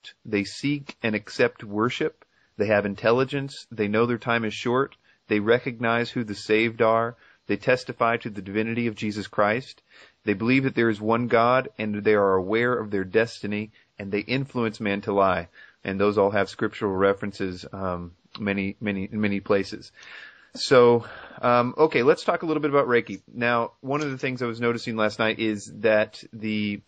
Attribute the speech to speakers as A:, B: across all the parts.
A: accept. They seek and accept worship. They have intelligence. They know their time is short. They recognize who the saved are. They testify to the divinity of Jesus Christ. They believe that there is one God, and they are aware of their destiny, and they influence man to lie. And those all have scriptural references, many places. So, okay, let's talk a little bit about Reiki. Now, one of the things I was noticing last night is that the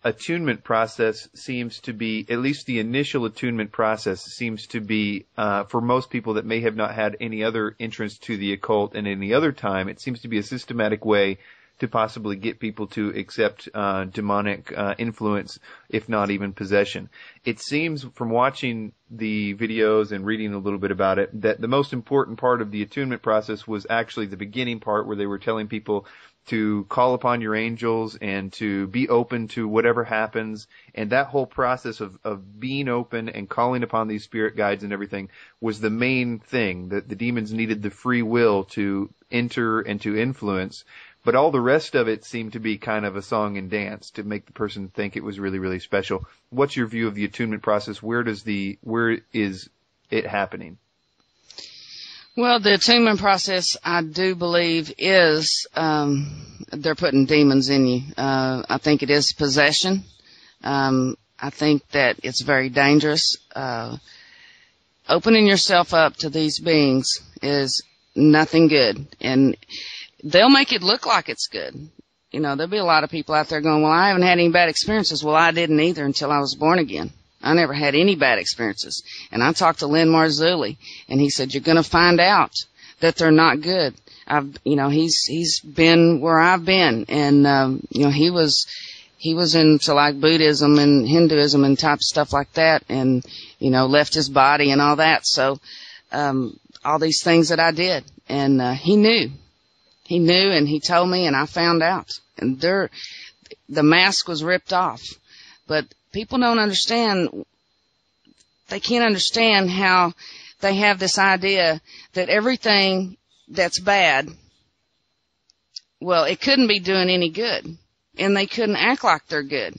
A: attunement process seems to be, at least the initial attunement process seems to be, for most people that may have not had any other entrance to the occult in any other time, it seems to be a systematic way to possibly get people to accept demonic influence, if not even possession. It seems from watching the videos and reading a little bit about it that the most important part of the attunement process was actually the beginning part where they were telling people to call upon your angels and to be open to whatever happens. And that whole process of being open and calling upon these spirit guides and everything was the main thing, that the demons needed the free will to enter and to influence. But all the rest of it seemed to be kind of a song and dance to make the person think it was really, really special. What's your view of the attunement process? Where is it happening?
B: Well, the attunement process, I do believe, is they're putting demons in you. I think it is possession. I think that it's very dangerous. Opening yourself up to these beings is nothing good, and they'll make it look like it's good. You know, there'll be a lot of people out there going, well, I haven't had any bad experiences. Well, I didn't either until I was born again. I never had any bad experiences. And I talked to Lynn Marzulli, and he said, you're going to find out that they're not good. He's been where I've been. And, he was into like Buddhism and Hinduism and type stuff like that, and, left his body and all that. So, all these things that I did. And, he knew. He knew, and he told me, and I found out. And the mask was ripped off. But people don't understand. They can't understand how they have this idea that everything that's bad, well, it couldn't be doing any good. And they couldn't act like they're good.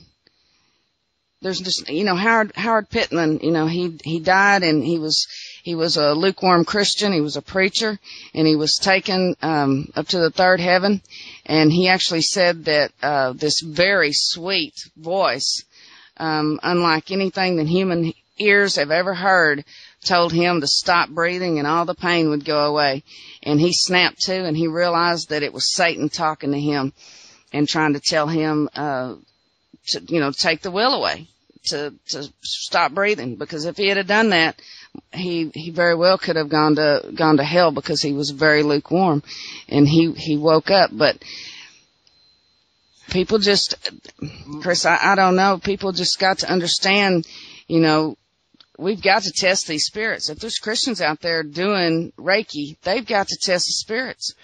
B: There's just, Howard Pittman, he died, and he was a lukewarm Christian. He was a preacher, and he was taken up to the third heaven. And he actually said that this very sweet voice, unlike anything that human ears have ever heard, told him to stop breathing and all the pain would go away. And he snapped to, and he realized that it was Satan talking to him and trying to tell him to take the will away, to stop breathing. Because if he had done that, he very well could have gone to hell, because he was very lukewarm, and he woke up. But people just, Chris, I don't know, people just got to understand, we've got to test these spirits. If there's Christians out there doing Reiki, they've got to test the spirits.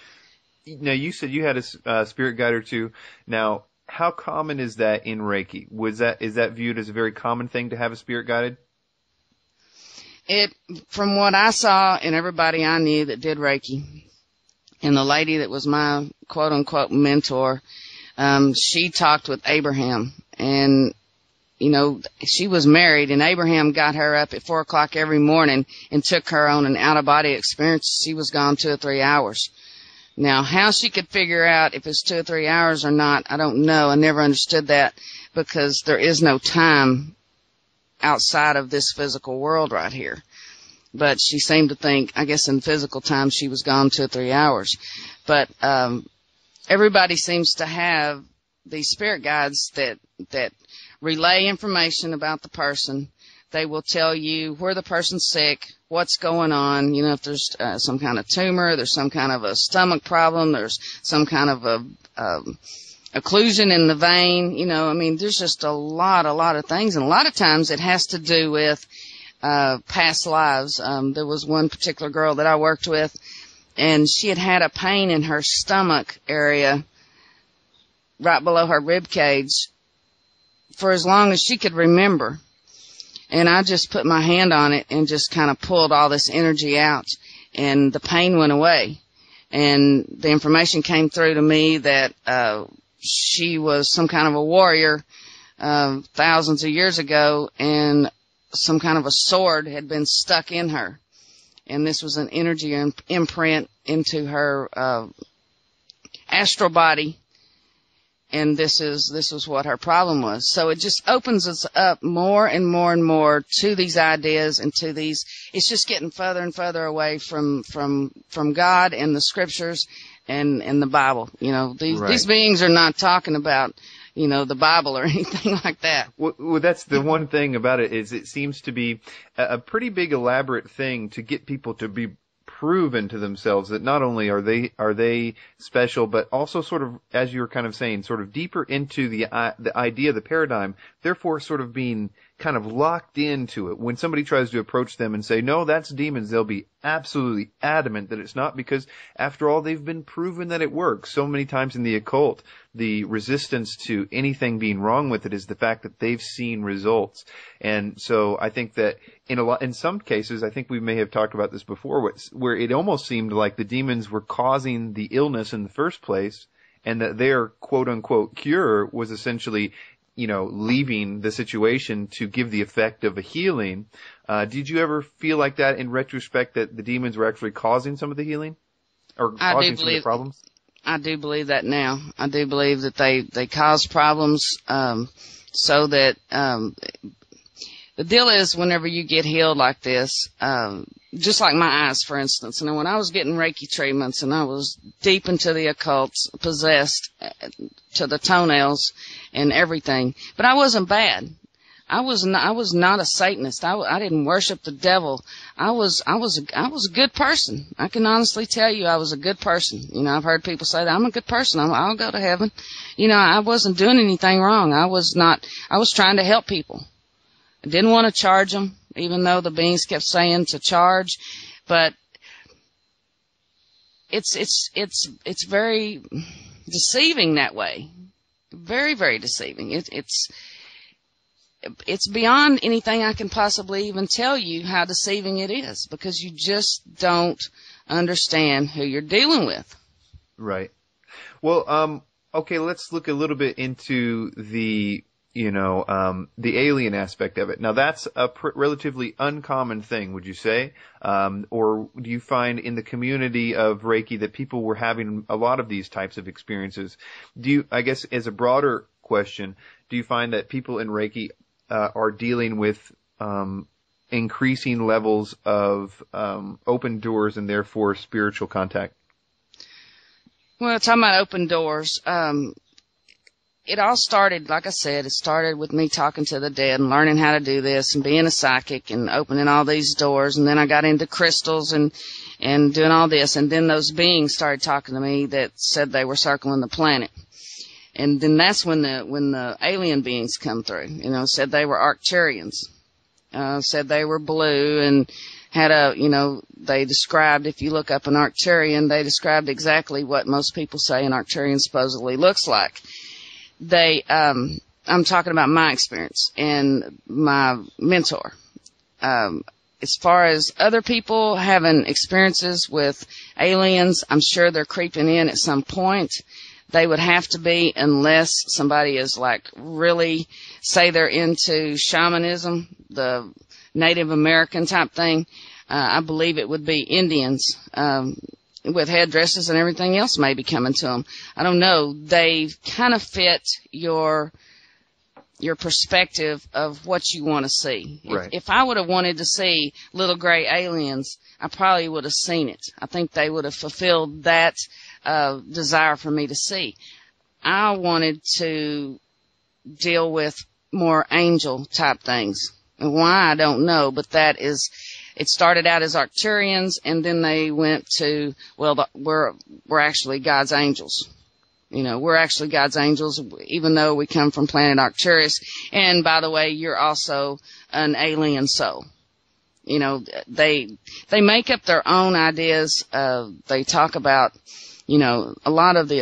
A: Now, you said you had a spirit guide or two. Now, how common is that in Reiki? Is that viewed as a very common thing to have a spirit guided?
B: From what I saw, and everybody I knew that did Reiki, and the lady that was my quote unquote mentor, she talked with Abraham, and she was married, and Abraham got her up at 4:00 every morning and took her on an out of body experience. She was gone 2 or 3 hours. Now, how she could figure out if it's 2 or 3 hours or not, I don't know. I never understood that, because there is no time outside of this physical world right here. But she seemed to think, I guess in physical time, she was gone 2 or 3 hours. But everybody seems to have these spirit guides that relay information about the person. They will tell you where the person's sick, what's going on, if there's some kind of tumor, there's some kind of a stomach problem, there's some kind of a occlusion in the vein, there's just a lot of things. And a lot of times it has to do with past lives. There was one particular girl that I worked with, and she had a pain in her stomach area right below her rib cage for as long as she could remember. And I just put my hand on it and just kind of pulled all this energy out, and the pain went away. And the information came through to me that she was some kind of a warrior thousands of years ago, and some kind of a sword had been stuck in her. And this was an energy imprint into her astral body. And this was what her problem was. So it just opens us up more and more and more to these ideas and to these. It's just getting further and further away from God and the scriptures and the Bible. You know, these beings are not talking about, you know, the Bible or anything like that.
A: Well, that's the one thing about it, is it seems to be a pretty big elaborate thing to get people to be proven to themselves that not only are they special, but also sort of, as you were kind of saying, sort of deeper into the idea, the paradigm, therefore sort of being kind of locked into it. When somebody tries to approach them and say, no, that's demons, they'll be absolutely adamant that it's not, because after all, they've been proven that it works. So many times in the occult, the resistance to anything being wrong with it is the fact that they've seen results. And so I think that in some cases, I think we may have talked about this before, where it almost seemed like the demons were causing the illness in the first place, and that their quote unquote cure was essentially, you know, leaving the situation to give the effect of a healing. Did you ever feel like that in retrospect, that the demons were actually causing some of the healing or causing some of the problems?
B: I do believe that now. I do believe that they cause problems, so that, the deal is, whenever you get healed like this, just like my eyes, for instance, when I was getting Reiki treatments and I was deep into the occult, possessed to the toenails and everything, but I wasn't bad. I was not a Satanist. I didn't worship the devil. I was a good person. I can honestly tell you I was a good person. You know, I've heard people say that I'm a good person. I'll go to heaven. You know, I wasn't doing anything wrong. I was trying to help people. I didn't want to charge them, even though the beings kept saying to charge, but it's very deceiving that way. Very, very deceiving. It's beyond anything I can possibly even tell you how deceiving it is, because you just don't understand who you're dealing with. Right.
A: Well, okay, let's look a little bit into the alien aspect of it. Now, that's a relatively uncommon thing, would you say? Or do you find in the community of Reiki that people were having a lot of these types of experiences? I guess as a broader question, do you find that people in Reiki are dealing with increasing levels of open doors and therefore spiritual contact?
B: Well, talking about open doors, it all started, like I said, it started with me talking to the dead and learning how to do this and being a psychic and opening all these doors. And then I got into crystals and doing all this. And then those beings started talking to me that said they were circling the planet. And then that's when the alien beings come through, you know, said they were Arcturians, said they were blue and had they described, if you look up an Arcturian, they described exactly what most people say an Arcturian supposedly looks like. I'm talking about my experience and my mentor. As far as other people having experiences with aliens, I'm sure they're creeping in at some point. They would have to be, unless somebody is like really, say they're into shamanism, the Native American type thing. I believe it would be Indians, with headdresses and everything else maybe coming to them. I don't know. They kind of fit your perspective of what you want to see.
A: Right.
B: If I would have wanted to see little gray aliens, I probably would have seen it. I think they would have fulfilled that desire for me to see. I wanted to deal with more angel type things. And why, I don't know, but it started out as Arcturians, and then they went to, we're actually God's angels. You know, we're actually God's angels, even though we come from planet Arcturus. And by the way, you're also an alien soul. You know, they make up their own ideas. They talk about, a lot of the